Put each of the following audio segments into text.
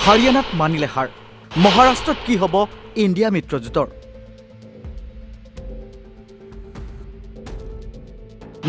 হাৰিয়ানাত মানিলে হাৰ মহাৰাষ্ট্ৰত কি হ'ব ইণ্ডিয়া মিত্ৰজোঁটৰ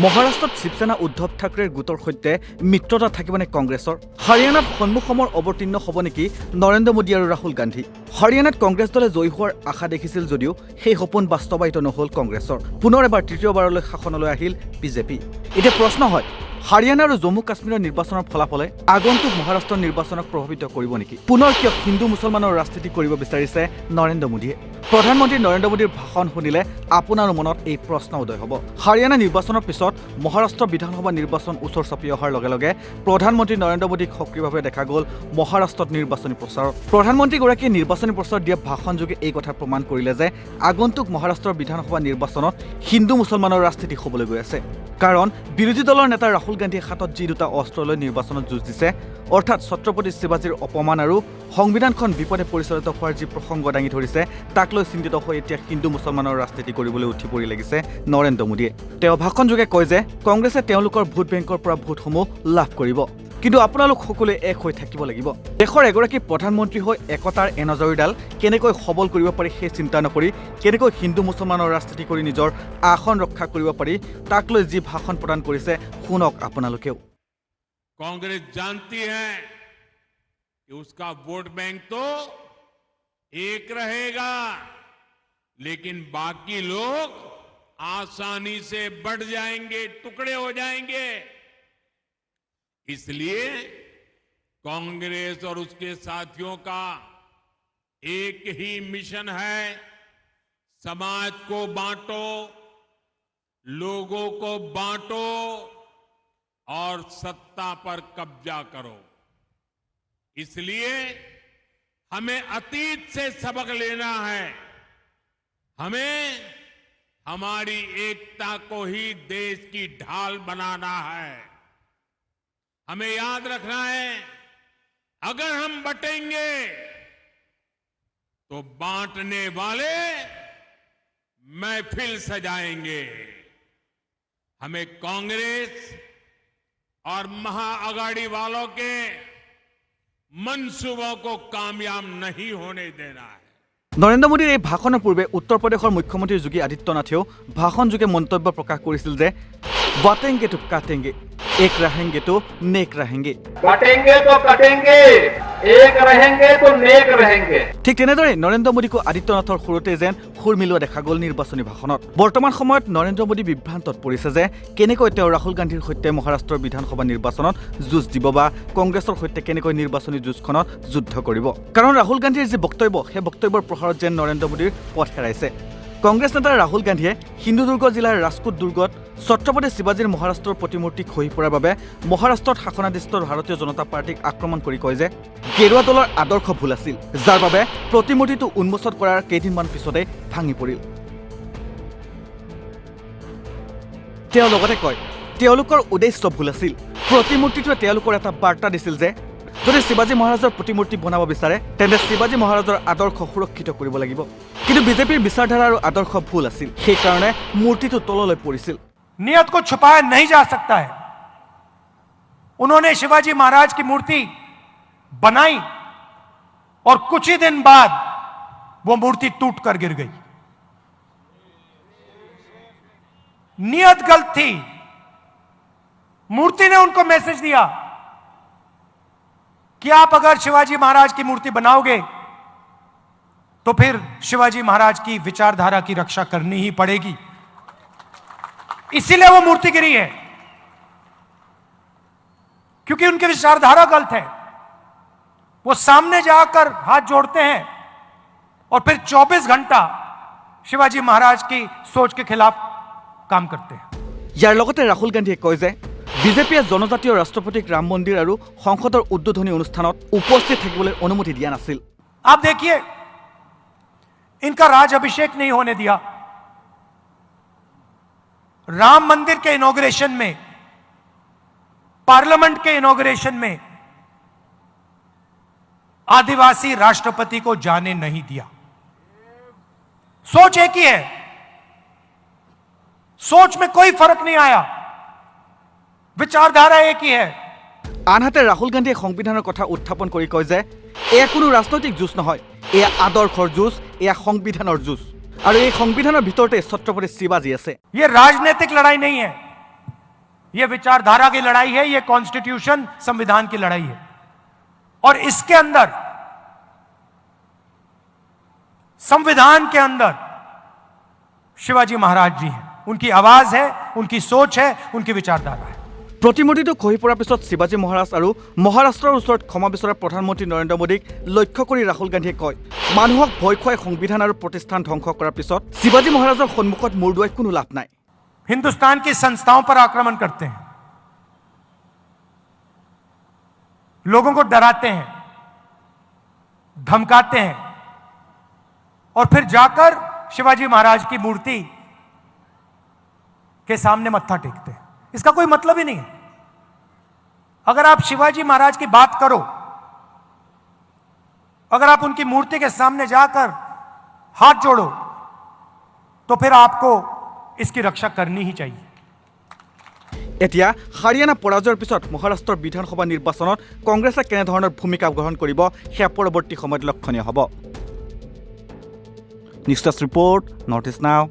মহাৰাষ্ট্ৰত শিৱসেনা উদ্ধৱ ঠাকৰেৰ গোটৰ সৈতে মিত্ৰতা থাকিবনে কংগ্ৰেছৰ হাৰিয়ানাত সন্মুখমৰ অৱতীৰ্ণ হ'ব নেকি নৰেন্দ্ৰ মোদী আৰু ৰাহুল গান্ধী হাৰিয়ানাত কংগ্ৰেছ দলে জয়ী হোৱাৰ আশা দেখিছিল যদিও সেই সপোন বাস্তৱায়িত নহ'ল কংগ্ৰেছৰ পুনৰ এবাৰ তৃতীয়বাৰলৈ শাসনলৈ আহিল বিজেপি এতিয়া প্ৰশ্ন হয় হাৰিয়ানা আৰু জম্মু কাশ্মীৰৰ নিৰ্বাচনৰ ফলাফলে আগন্তুক মহাৰাষ্ট্ৰৰ নিৰ্বাচনক প্ৰভাৱিত কৰিব নেকি পুনৰ কিয় হিন্দু মুছলমানৰ ৰাজনীতি কৰিব বিচাৰিছে নৰেন্দ্ৰ মোদীয়ে প্ৰধানমন্ত্ৰী নৰেন্দ্ৰ মোদীৰ ভাষণ শুনিলে আপোনাৰ মনত এই প্ৰশ্ন উদয় হ'ব হাৰিয়ানা নিৰ্বাচনৰ পিছত মহাৰাষ্ট্ৰ বিধানসভা নিৰ্বাচন ওচৰ চাপি অহাৰ লগে লগে প্ৰধানমন্ত্ৰী নৰেন্দ্ৰ মোদীক সক্ৰিয়ভাৱে দেখা গ'ল মহাৰাষ্ট্ৰত নিৰ্বাচনী প্ৰচাৰত প্ৰধানমন্ত্ৰীগৰাকীয়ে নিৰ্বাচনী প্ৰচাৰত দিয়া ভাষণযোগে এই কথা প্ৰমাণ কৰিলে যে আগন্তুক মহাৰাষ্ট্ৰৰ বিধানসভা নিৰ্বাচনত হিন্দু মুছলমানৰ ৰাজনীতি হ'বলৈ গৈ আছে কাৰণ বিৰোধী দলৰ নেতা ৰাহুল গান্ধীয়ে হাতত যি দুটা অস্ত্ৰ লৈ নিৰ্বাচনত যুঁজ দিছে অৰ্থাৎ ছত্ৰপতি শিৱাজীৰ অপমান আৰু সংবিধানখন বিপদে পৰিচালিত হোৱাৰ যি প্ৰসংগ দাঙি ধৰিছে তাক লৈ চিন্তিত হৈ এতিয়া হিন্দু মুছলমানৰ ৰাজনীতি কৰিবলৈ উঠি পৰি লাগিছে নৰেন্দ্ৰ মোদীয়ে তেওঁ ভাষণযোগে কয় যে কংগ্ৰেছে তেওঁলোকৰ ভোট বেংকৰ পৰা ভোটসমূহ লাভ কৰিব কিন্তু আপোনালোক সকলোৱে এক হৈ থাকিব লাগিব দেশৰ এগৰাকী প্ৰধানমন্ত্ৰী হৈ একতাৰ এনাজৰীডাল কেনেকৈ সবল কৰিব পাৰি সেই চিন্তা নকৰি কেনেকৈ হিন্দু মুছলমানৰ ৰাজনীতি কৰি নিজৰ আসন ৰক্ষা কৰিব পাৰি তাক লৈ যি ভাষণ প্ৰদান কৰিছে শুনক আপোনালোকেও कांग्रेस जानती है कि उसका वोट बैंक तो एक रहेगा लेकिन बाकी लोग आसानी से बढ़ जाएंगे टुकड़े हो जाएंगे इसलिए कांग्रेस और उसके साथियों का एक ही मिशन है समाज को बांटो लोगों को बांटो और सत्ता पर कब्जा करो इसलिए हमें अतीत से सबक लेना है हमें हमारी एकता को ही देश की ढाल बनाना है हमें याद रखना है अगर हम बटेंगे तो बांटने वाले महफिल सजाएंगे हमें कांग्रेस और महाअगाड़ी वालों के मंसूबों को कामयाब नहीं होने देना है নৰেন্দ্ৰ মোদীৰ এই ভাষণৰ পূৰ্বে উত্তৰ প্ৰদেশৰ মুখ্যমন্ত্ৰী যোগী আদিত্যনাথেও ভাষণযোগে মন্তব্য প্ৰকাশ কৰিছিল যে বাটেংগে তো কাটেংগে এক रहेंगे तो नेक रहेंगे बाटेंगे तो कटेंगे एक रहेंगे तो नेक रहेंगे ঠিক তেনেদৰে নৰেন্দ্ৰ মোদীকো আদিত্যনাথৰ সুৰতে যেন সুৰ মিলোৱা দেখা গ'ল নিৰ্বাচনী ভাষণত বৰ্তমান সময়ত নৰেন্দ্ৰ মোদী বিভ্ৰান্তত পৰিছে যে কেনেকৈ তেওঁ ৰাহুল গান্ধীৰ সৈতে মহাৰাষ্ট্ৰৰ বিধানসভা নিৰ্বাচনত যুঁজ দিব বা কংগ্ৰেছৰ সৈতে কেনেকৈ নিৰ্বাচনী যুঁজখনত যুদ্ধ কৰিব কাৰণ ৰাহুল গান্ধীৰ যি বক্তব্য সেই বক্তব্যৰ প্ৰহাৰত যেন নৰেন্দ্ৰ মোদীৰ পথ হেৰাইছে কংগ্ৰেছ নেতা ৰাহুল গান্ধীয়ে সিন্ধুদুৰ্গ জিলাৰ ৰাজকোট দুৰ্গত ছত্ৰপতি শিৱাজীৰ মহাৰাষ্ট্ৰৰ প্ৰতিমূৰ্তি খহি পৰাৰ বাবে মহাৰাষ্ট্ৰত শাসনাধিষ্ঠ ভাৰতীয় জনতা পাৰ্টিক আক্ৰমণ কৰি কয় যে গেৰুৱা দলৰ আদৰ্শ ভুল আছিল যাৰ বাবে প্ৰতিমূৰ্তিটো উন্মোচন কৰাৰ কেইদিনমান পিছতে ভাঙি পৰিল তেওঁ লগতে কয় তেওঁলোকৰ উদ্দেশ্য ভুল আছিল প্ৰতিমূৰ্তিটোৱে তেওঁলোকৰ এটা বাৰ্তা দিছিল যে যদি শিৱাজী মহাৰাজৰ প্ৰতিমূৰ্তি বনাব বিচাৰে তেন্তে শিৱাজী মহাৰাজৰ আদৰ্শ সুৰক্ষিত কৰিব লাগিব কিন্তু বিজেপিৰ বিচাৰধাৰা আৰু আদৰ্শ ভুল আছিল সেই কাৰণে মূৰ্তিটো তললৈ পৰিছিল नियत को छुपाया नहीं जा सकता है उन्होंने शिवाजी महाराज की मूर्ति बनाई और कुछ ही दिन बाद वो मूर्ति टूट कर गिर गई नियत गलत थी मूर्ति ने उनको मैसेज दिया कि आप अगर शिवाजी महाराज की मूर्ति बनाओगे तो फिर शिवाजी महाराज की विचारधारा की रक्षा करनी ही पड़ेगी इसीलिए वो मूर्ति गिरी है क्योंकि उनकी विचारधारा गलत है वो सामने जाकर हाथ जोड़ते हैं और फिर 24 घंटा शिवाजी महाराज की सोच के खिलाफ काम करते हैं ইয়াৰ লগতে ৰাহুল গান্ধীয়ে কয় যে বিজেপিয়ে জনজাতীয় ৰাষ্ট্ৰপতিক ৰাম মন্দিৰ আৰু সংসদৰ উদ্বোধনী অনুষ্ঠানত উপস্থিত থাকিবলৈ অনুমতি দিয়া নাছিল आप देखिए इनका राज अभिषेक नहीं होने दिया राम मंदिर के इनॉग्रेशन में पार्लियामेंट के इनॉग्रेशन में आदिवासी राष्ट्रपति को जाने नहीं दिया सोच एक ही है सोच में कोई फर्क नहीं आया विचारधारा एक ही है আনহাতে ৰাহুল গান্ধীয়ে সংবিধানৰ কথা উত্থাপন কৰি কয় যে এয়া কোনো ৰাজনৈতিক যুঁজ নহয়, এয়া আদৰ্শৰ যুঁজ, এয়া সংবিধানৰ যুঁজ। আৰু এই সংবিধানৰ ভিতৰতে ছত্ৰপতি শিৱাজী আছে। ये राजनीतिक लड़ाई नहीं है, ये विचारधारा की लड़ाई है, ये कॉन्स्टिट्यूशन संविधान की लड़ाई है। और इसके अंदर संविधान के अंदर शिवाजी महाराज जी हैं, उनकी आवाज है, उनकी सोच है, उनकी विचारधारा है। প্ৰতিমূৰ্তিটো খহি পৰাৰ পিছত শিৱাজী মহাৰাজ আৰু মহাৰাষ্ট্ৰৰ ওচৰত ক্ষমা বিচৰা প্ৰধানমন্ত্ৰী নৰেন্দ্ৰ মোদীক লক্ষ্য কৰি ৰাহুল গান্ধীয়ে কয়, মানুহক ভয় খুৱাই সংবিধান আৰু প্ৰতিষ্ঠান ধ্বংস কৰাৰ পিছত শিৱাজী মহাৰাজৰ সন্মুখত মূৰ দুৱাই কোনো লাভ নাই। हिंदुस्तान की संस्थाओं पर आक्रमण करते हैं, लोगों को डराते हैं, धमकाते हैं और फिर जाकर शिवाजी महाराज की मूर्ति के सामने मत्था टेकते हैं। इसका कोई मतलब ही नहीं है। अगर आप शिवाजी महाराज की बात करो, अगर आप उनकी मूर्ति के सामने जाकर हाथ जोड़ो, तो फिर आपको इसकी रक्षा करनी ही चाहिए। এতিয়া হাৰিয়ানা পৰাজয়ৰ পিছত মহাৰাষ্ট্ৰৰ বিধানসভা নিৰ্বাচনত কংগ্ৰেছে কেনেধৰণৰ ভূমিকা গ্ৰহণ কৰিব সেয়া পৰৱৰ্তী সময়ত লক্ষণীয় হ'ব। নিউজ ৰিপৰ্ট, নৰ্থ ইষ্ট নাও।